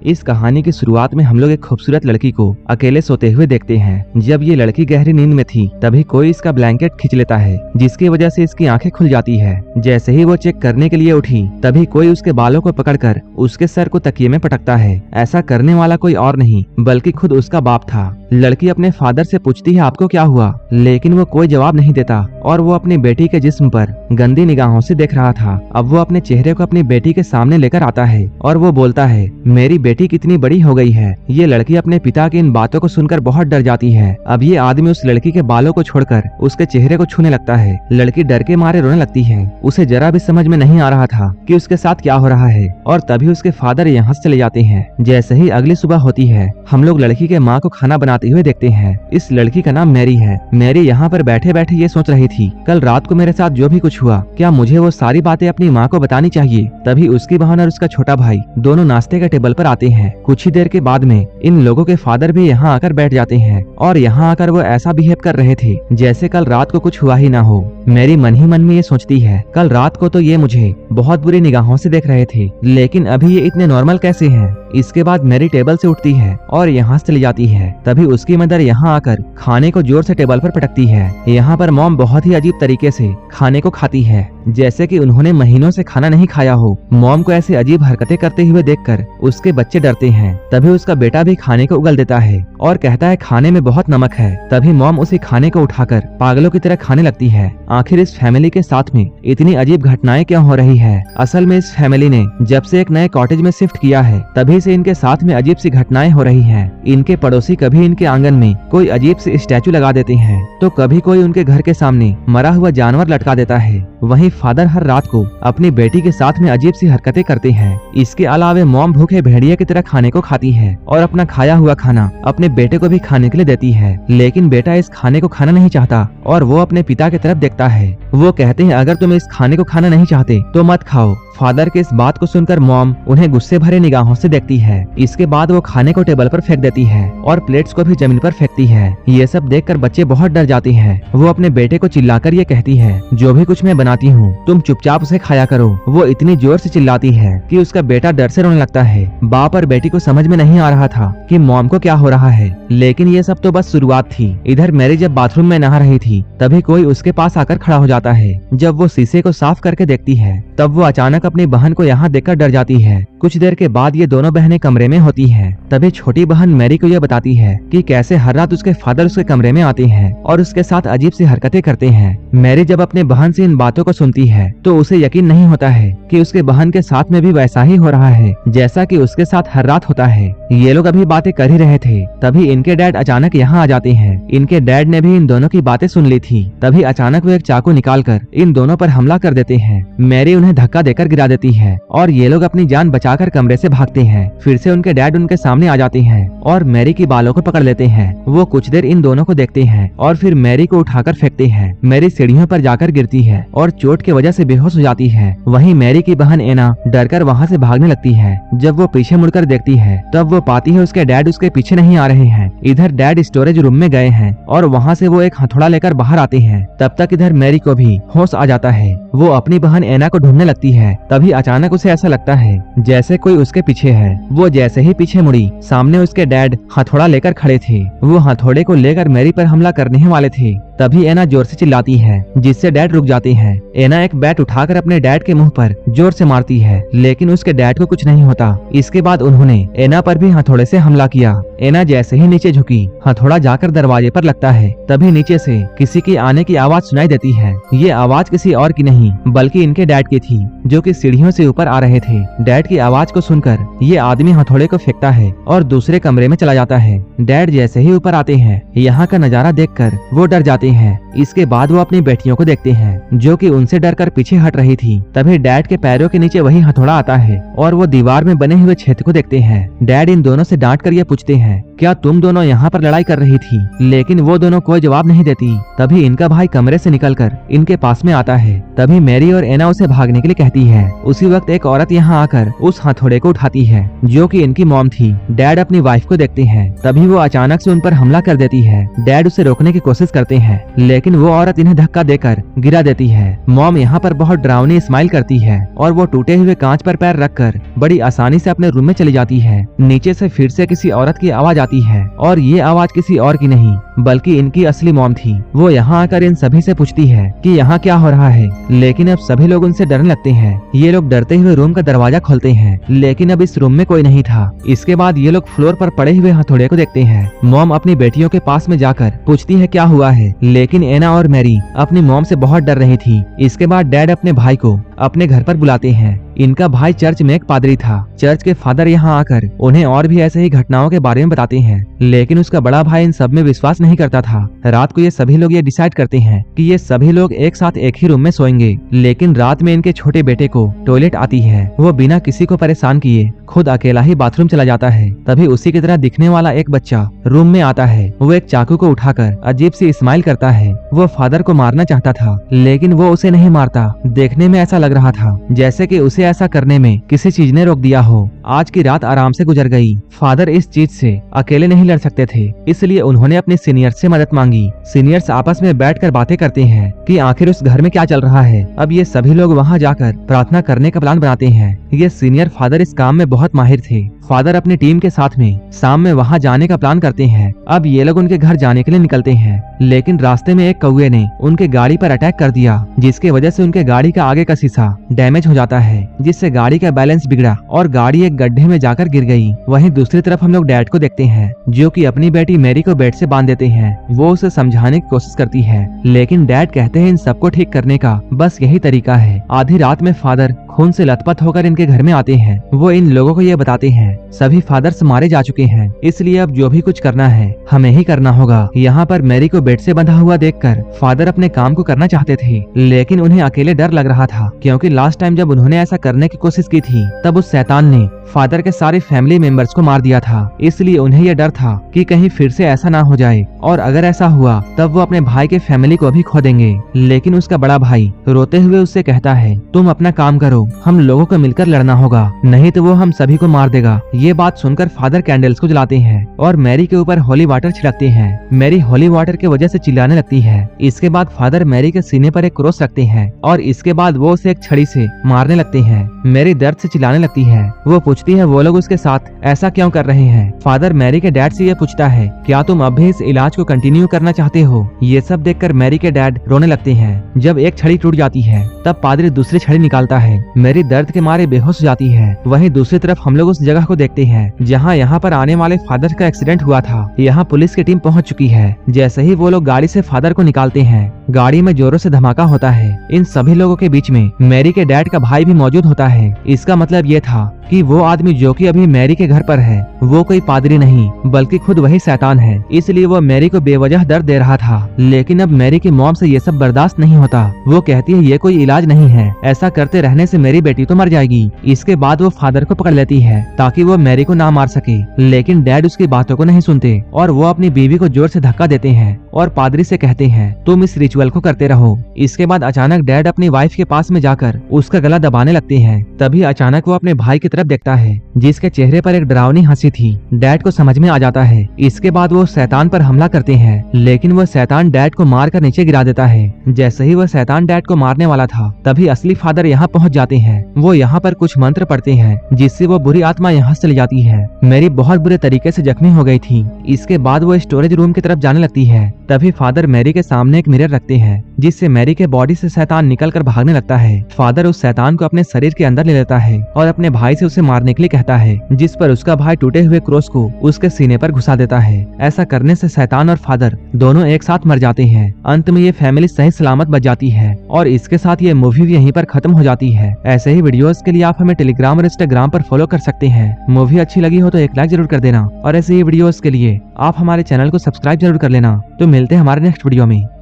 इस कहानी की शुरुआत में हम लोग एक खूबसूरत लड़की को अकेले सोते हुए देखते हैं। जब ये लड़की गहरी नींद में थी तभी कोई इसका ब्लैंकेट खींच लेता है, जिसकी वजह से इसकी आंखें खुल जाती है। जैसे ही वो चेक करने के लिए उठी तभी कोई उसके बालों को पकड़कर उसके सर को तकिए में पटकता है। ऐसा करने वाला कोई और नहीं बल्कि खुद उसका बाप था। लड़की अपने फादर से पूछती है आपको क्या हुआ, लेकिन वो कोई जवाब नहीं देता और वो अपनी बेटी के जिस्म पर गंदी निगाहों से देख रहा था। अब वो अपने चेहरे को अपनी बेटी के सामने लेकर आता है और वो बोलता है मेरी बेटी कितनी बड़ी हो गई है। ये लड़की अपने पिता की इन बातों को सुनकर बहुत डर जाती है। अब ये आदमी उस लड़की के बालों को छोड़कर उसके चेहरे को छूने लगता है। लड़की डर के मारे रोने लगती है। उसे जरा भी समझ में नहीं आ रहा था कि उसके साथ क्या हो रहा है और तभी उसके फादर यहाँ से चले जाते हैं। जैसे ही अगली सुबह होती है हम लोग लड़की के माँ को खाना बनाते हुए देखते हैं। इस लड़की का नाम मैरी है। मैरी यहाँ पर बैठे बैठे ये सोच रही थी कल रात को मेरे साथ जो भी कुछ हुआ क्या मुझे वो सारी बातें अपनी माँ को बतानी चाहिए। तभी उसकी बहन और उसका छोटा भाई दोनों नाश्ते के टेबल पर आते हैं। कुछ ही देर के बाद में इन लोगों के फादर भी यहाँ आकर बैठ जाते हैं और यहाँ आकर वो ऐसा बिहेव कर रहे थे जैसे कल रात को कुछ हुआ ही ना हो। मैरी मन ही मन में ये सोचती है कल रात को तो ये मुझे बहुत बुरी निगाहों से देख रहे थे, लेकिन अभी ये इतने नॉर्मल कैसे हैं। इसके बाद मैरी टेबल से उठती है और यहाँ से चली जाती है। तभी उसकी मदर यहाँ आकर खाने को जोर से टेबल पर पटकती है। यहाँ पर मॉम बहुत ही अजीब तरीके से खाने को खाती है, जैसे कि उन्होंने महीनों से खाना नहीं खाया हो। मॉम को ऐसी अजीब हरकतें करते हुए देखकर उसके बच्चे डरते हैं। तभी उसका बेटा भी खाने को उगल देता है और कहता है खाने में बहुत नमक है। तभी मॉम उसी खाने को उठाकर पागलों की तरह खाने लगती है। आखिर इस फैमिली के साथ में इतनी अजीब घटनाएं क्यों हो रही है। असल में इस फैमिली ने जब से एक नए कॉटेज में शिफ्ट किया है तभी से इनके साथ में अजीब सी घटनाएं हो रही हैं। इनके पड़ोसी कभी इनके आंगन में कोई अजीब सी स्टैचू लगा देते हैं तो कभी कोई उनके घर के सामने मरा हुआ जानवर लटका देता है। वहीं फादर हर रात को अपनी बेटी के साथ में अजीब सी हरकतें करते हैं। इसके अलावा मॉम भूखे भेड़िया की तरह खाने को खाती है और अपना खाया हुआ खाना अपने बेटे को भी खाने के लिए देती है, लेकिन बेटा इस खाने को खाना नहीं चाहता और वो अपने पिता की तरफ देखता है। वो कहते हैं अगर तुम इस खाने को खाना नहीं चाहते तो मत खाओ। फादर के इस बात को सुनकर मॉम उन्हें गुस्से भरे निगाहों से देखती है। इसके बाद वो खाने को टेबल पर फेंक देती है और प्लेट्स को भी जमीन पर फेंकती है। ये सब देखकर बच्चे बहुत डर जाते हैं। वो अपने बेटे को चिल्लाकर ये कहती है जो भी कुछ मैं बनाती हूँ तुम चुपचाप उसे खाया करो। वो इतनी जोर से चिल्लाती है कि उसका बेटा डर से रोने लगता है। बाप और बेटी को समझ में नहीं आ रहा था कि मॉम को क्या हो रहा है, लेकिन ये सब तो बस शुरुआत थी। इधर मैरी जब बाथरूम में नहा रही थी तभी कोई उसके पास आकर खड़ा हो जाता है। जब वो शीशे को साफ करके देखती है तब वो अचानक अपनी बहन को यहाँ देखकर डर जाती है। कुछ देर के बाद ये दोनों बहनें कमरे में होती हैं। तभी छोटी बहन मैरी को यह बताती है कि कैसे हर रात उसके फादर उसके कमरे में आते हैं और उसके साथ अजीब सी हरकतें करते हैं। मैरी जब अपने बहन से इन बातों को सुनती है तो उसे यकीन नहीं होता है कि उसके बहन के साथ में भी वैसा ही हो रहा है जैसा कि उसके साथ हर रात होता है। ये लोग अभी बातें कर ही रहे थे तभी इनके डैड अचानक यहाँ आ जाते हैं। इनके डैड ने भी इन दोनों की बातें सुन ली थी। तभी अचानक वो एक चाकू निकालकर इन दोनों पर हमला कर देते हैं। मैरी उन्हें धक्का देकर गिरा देती है और ये लोग अपनी जान बचाकर कमरे से भागते हैं। फिर से उनके डैड उनके सामने आ जाते हैं और मैरी की बालों को पकड़ लेते हैं। वो कुछ देर इन दोनों को देखते हैं और फिर मैरी को उठाकर फेंकते हैं। मैरी सीढ़ियों पर जाकर गिरती है और चोट की वजह से बेहोश हो जाती है। वहीं मैरी की बहन एना डरकर वहाँ से भागने लगती है। जब वो पीछे मुड़कर देखती है तब वो पाती है उसके डैड उसके पीछे नहीं आ रहे हैं। इधर डैड स्टोरेज रूम में गए हैं और वहाँ से वो एक हथौड़ा लेकर बाहर आते हैं। तब तक इधर मैरी को भी होश आ जाता है। वो अपनी बहन एना को ढूंढने लगती है। तभी अचानक उसे ऐसा लगता है जैसे कोई उसके पीछे है। वो जैसे ही पीछे मुड़ी सामने उसके डैड हथौड़ा लेकर खड़े थे। वो हथौड़े को लेकर मैरी पर हमला करने वाले थे। तभी एना जोर से चिल्लाती है जिससे डैड रुक जाते हैं। एना एक बैट उठाकर अपने डैड के मुंह पर जोर से मारती है, लेकिन उसके डैड को कुछ नहीं होता। इसके बाद उन्होंने एना पर भी हथौड़े से हमला किया। एना जैसे ही नीचे झुकी हथौड़ा जाकर दरवाजे पर लगता है। तभी नीचे से किसी की आने की आवाज सुनाई देती है। ये आवाज किसी और की नहीं बल्कि इनके डैड की थी जो कि सीढ़ियों से ऊपर आ रहे थे। डैड की आवाज को सुनकर ये आदमी हथौड़े को फेंकता है और दूसरे कमरे में चला जाता है। डैड जैसे ही ऊपर आते हैं यहाँ का नजारा देखकर वो डर जाते हैं। इसके बाद वो अपनी बेटियों को देखते हैं जो कि उनसे डरकर पीछे हट रही थी। तभी डैड के पैरों के नीचे वही हथौड़ा आता है और वो दीवार में बने हुए छेद को देखते हैं। डैड इन दोनों से डांट कर ये पूछते हैं क्या तुम दोनों यहाँ पर लड़ाई कर रही थी, लेकिन वो दोनों कोई जवाब नहीं देती। तभी इनका भाई कमरे से निकलकर इनके पास में आता है। तभी मैरी और एना उसे भागने के लिए कहती है। उसी वक्त एक औरत यहाँ आकर उस हथौड़े को उठाती है जो कि इनकी मॉम थी। डैड अपनी वाइफ को देखते हैं। तभी वो अचानक से उन पर हमला कर देती है। डैड उसे रोकने की कोशिश करते हैं लेकिन वो औरत इन्हें धक्का देकर गिरा देती है। मॉम यहाँ पर बहुत डरावनी स्माइल करती है और वो टूटे हुए कांच पर पैर रखकर बड़ी आसानी से अपने रूम में चली जाती है। नीचे से फिर से किसी औरत की आवाज आती है और ये आवाज किसी और की नहीं बल्कि इनकी असली मॉम थी। वो यहाँ आकर इन सभी से पूछती है कि यहाँ क्या हो रहा है, लेकिन अब सभी लोग उनसे डरने लगते हैं। ये लोग डरते हुए रूम का दरवाजा खोलते हैं, लेकिन अब इस रूम में कोई नहीं था। इसके बाद ये लोग फ्लोर पर पड़े हुए हथौड़े को देखते हैं। मॉम अपनी बेटियों के पास में जाकर पूछती है क्या हुआ है, लेकिन एना और मैरी अपनी मॉम से बहुत डर रही थी। इसके बाद डैड अपने भाई को अपने घर पर बुलाते हैं। इनका भाई चर्च में एक पादरी था। चर्च के फादर यहाँ आकर उन्हें और भी ऐसे ही घटनाओं के बारे में बताते हैं, लेकिन उसका बड़ा भाई इन सब में विश्वास नहीं करता था। रात को ये सभी लोग ये डिसाइड करते हैं कि ये सभी लोग एक साथ एक ही रूम में सोएंगे, लेकिन रात में इनके छोटे बेटे को टॉयलेट आती है। वो बिना किसी को परेशान किए खुद अकेला ही बाथरूम चला जाता है। तभी उसी की तरह दिखने वाला एक बच्चा रूम में आता है। वो एक चाकू को उठाकर अजीब सी स्माइल करता है। वो फादर को मारना चाहता था, लेकिन वो उसे नहीं मारता। देखने में ऐसा लग रहा था जैसे कि उसे ऐसा करने में किसी चीज ने रोक दिया हो। आज की रात आराम से गुजर गई। फादर इस चीज से अकेले नहीं लड़ सकते थे, इसलिए उन्होंने अपने सीनियर्स से मदद मांगी। सीनियर्स आपस में बैठकर बातें करते हैं कि आखिर उस घर में क्या चल रहा है। अब ये सभी लोग वहां जाकर प्रार्थना करने का प्लान बनाते हैं। ये सीनियर फादर इस काम में बहुत माहिर थे। फादर अपनी टीम के साथ में शाम में वहां जाने का प्लान करते हैं। अब ये लोग उनके घर जाने के लिए निकलते हैं, लेकिन रास्ते में एक कौवे ने उनके गाड़ी पर अटैक कर दिया, जिसकी वजह से उनके गाड़ी का आगे का शीशा डैमेज हो जाता है, जिससे गाड़ी का बैलेंस बिगड़ा और गाड़ी एक गड्ढे में जाकर गिर गई। वहीं दूसरी तरफ हम लोग डैड को देखते हैं, जो कि अपनी बेटी मैरी को बेड से बांध देते हैं। वो उसे समझाने की कोशिश करती है, लेकिन डैड कहते हैं इन सबको ठीक करने का बस यही तरीका है। आधी रात में फादर खून से लथपथ होकर इनके घर में आते हैं। वो इन लोगों को ये बताते हैं सभी फादर्स मारे जा चुके हैं, इसलिए अब जो भी कुछ करना है हमें ही करना होगा। यहाँ पर मैरी को बेड से बंधा हुआ देखकर फादर अपने काम को करना चाहते थे, लेकिन उन्हें अकेले डर लग रहा था, क्योंकि लास्ट टाइम जब उन्होंने ऐसा करने की कोशिश की थी तब उस शैतान ने फादर के सारे फैमिली मेंबर्स को मार दिया था। इसलिए उन्हें यह डर था कि कहीं फिर से ऐसा ना हो जाए, और अगर ऐसा हुआ तब वो अपने भाई के फैमिली को भी खो देंगे। लेकिन उसका बड़ा भाई रोते हुए उससे कहता है तुम अपना काम करो, हम लोगों को मिलकर लड़ना होगा, नहीं तो वो हम सभी को मार देगा। ये बात सुनकर फादर कैंडल्स को जलाते हैं और मैरी के ऊपर होली वाटर छिड़कते हैं। मैरी होली वाटर के वजह से चिल्लाने लगती है। इसके बाद फादर मैरी के सीने पर एक क्रॉस रखते हैं और इसके बाद वो उसे एक छड़ी से मारने लगते हैं। मैरी दर्द से चिल्लाने लगती है। वो पूछती है वो लोग उसके साथ ऐसा क्यों कर रहे हैं। फादर मैरी के डैड से ये पूछता है क्या तुम अब भी इस इलाज को कंटिन्यू करना चाहते हो। ये सब देखकर मैरी के डैड रोने लगते हैं। जब एक छड़ी टूट जाती है तब पादरी दूसरी छड़ी निकालता है। मैरी दर्द के मारे बेहोश हो जाती है। वहीं दूसरी तरफ हम लोग उस जगह को देखते हैं जहाँ यहाँ पर आने वाले फादर का एक्सीडेंट हुआ था। यहाँ पुलिस की टीम पहुँच चुकी है। जैसे ही वो लोग गाड़ी से फादर को निकालते हैं, गाड़ी में जोरों से धमाका होता है। इन सभी लोगों के बीच में मैरी के डैड का भाई भी मौजूद होता है। इसका मतलब ये था कि वो आदमी जो कि अभी मैरी के घर पर है वो कोई पादरी नहीं बल्कि खुद वही शैतान है। इसलिए वो मैरी को बेवजह दर्द दे रहा था। लेकिन अब मैरी की मॉम से ये सब बर्दाश्त नहीं होता। वो कहती है ये कोई इलाज नहीं है, ऐसा करते रहने से मेरी बेटी तो मर जाएगी। इसके बाद वो फादर को पकड़ लेती है ताकि वो मैरी को ना मार सके, लेकिन डैड उसकी बातों को नहीं सुनते और वो अपनी बीवी को जोर से धक्का देते हैं और पादरी से कहते हैं तुम इस रिचुअल को करते रहो। इसके बाद अचानक डैड अपनी वाइफ के पास में जाकर उसका गला दबाने लगते हैं। तभी अचानक वो अपने भाई की तरफ देखता है जिसके चेहरे पर एक डरावनी हंसी थी। डैड को समझ में आ जाता है। इसके बाद वो शैतान पर हमला करते हैं, लेकिन वो शैतान डैड को मारकर नीचे गिरा देता है। जैसे ही वो शैतान डैड को मारने वाला था तभी असली फादर यहाँ पहुँच जाते हैं। वो यहाँ पर कुछ मंत्र पढ़ते हैं जिससे वो बुरी आत्मा यहाँ से चली जाती है। मैरी बहुत बुरे तरीके से जख्मी हो गई थी। इसके बाद वो स्टोरेज रूम की तरफ जाने लगती है। तभी फादर मैरी के सामने एक मिरर रखते हैं जिससे मैरी के बॉडी से शैतान निकलकर भागने लगता है। फादर उस शैतान को अपने शरीर के अंदर ले लेता है और अपने भाई से उसे मारने के लिए कहता है, जिस पर उसका भाई टूटे हुए क्रॉस को उसके सीने पर घुसा देता है। ऐसा करने से शैतान और फादर दोनों एक साथ मर जाते हैं। अंत में ये फैमिली सही सलामत बच जाती है और इसके साथ ये मूवी भी यहीं पर खत्म हो जाती है। ऐसे ही वीडियोस के लिए आप हमें टेलीग्राम और इंस्टाग्राम पर फॉलो कर सकते हैं। मूवी अच्छी लगी हो तो एक लाइक जरूर कर देना और ऐसे ही वीडियोस के लिए आप हमारे चैनल को सब्सक्राइब जरूर कर लेना। तो मिलते हैं हमारे नेक्स्ट वीडियो में।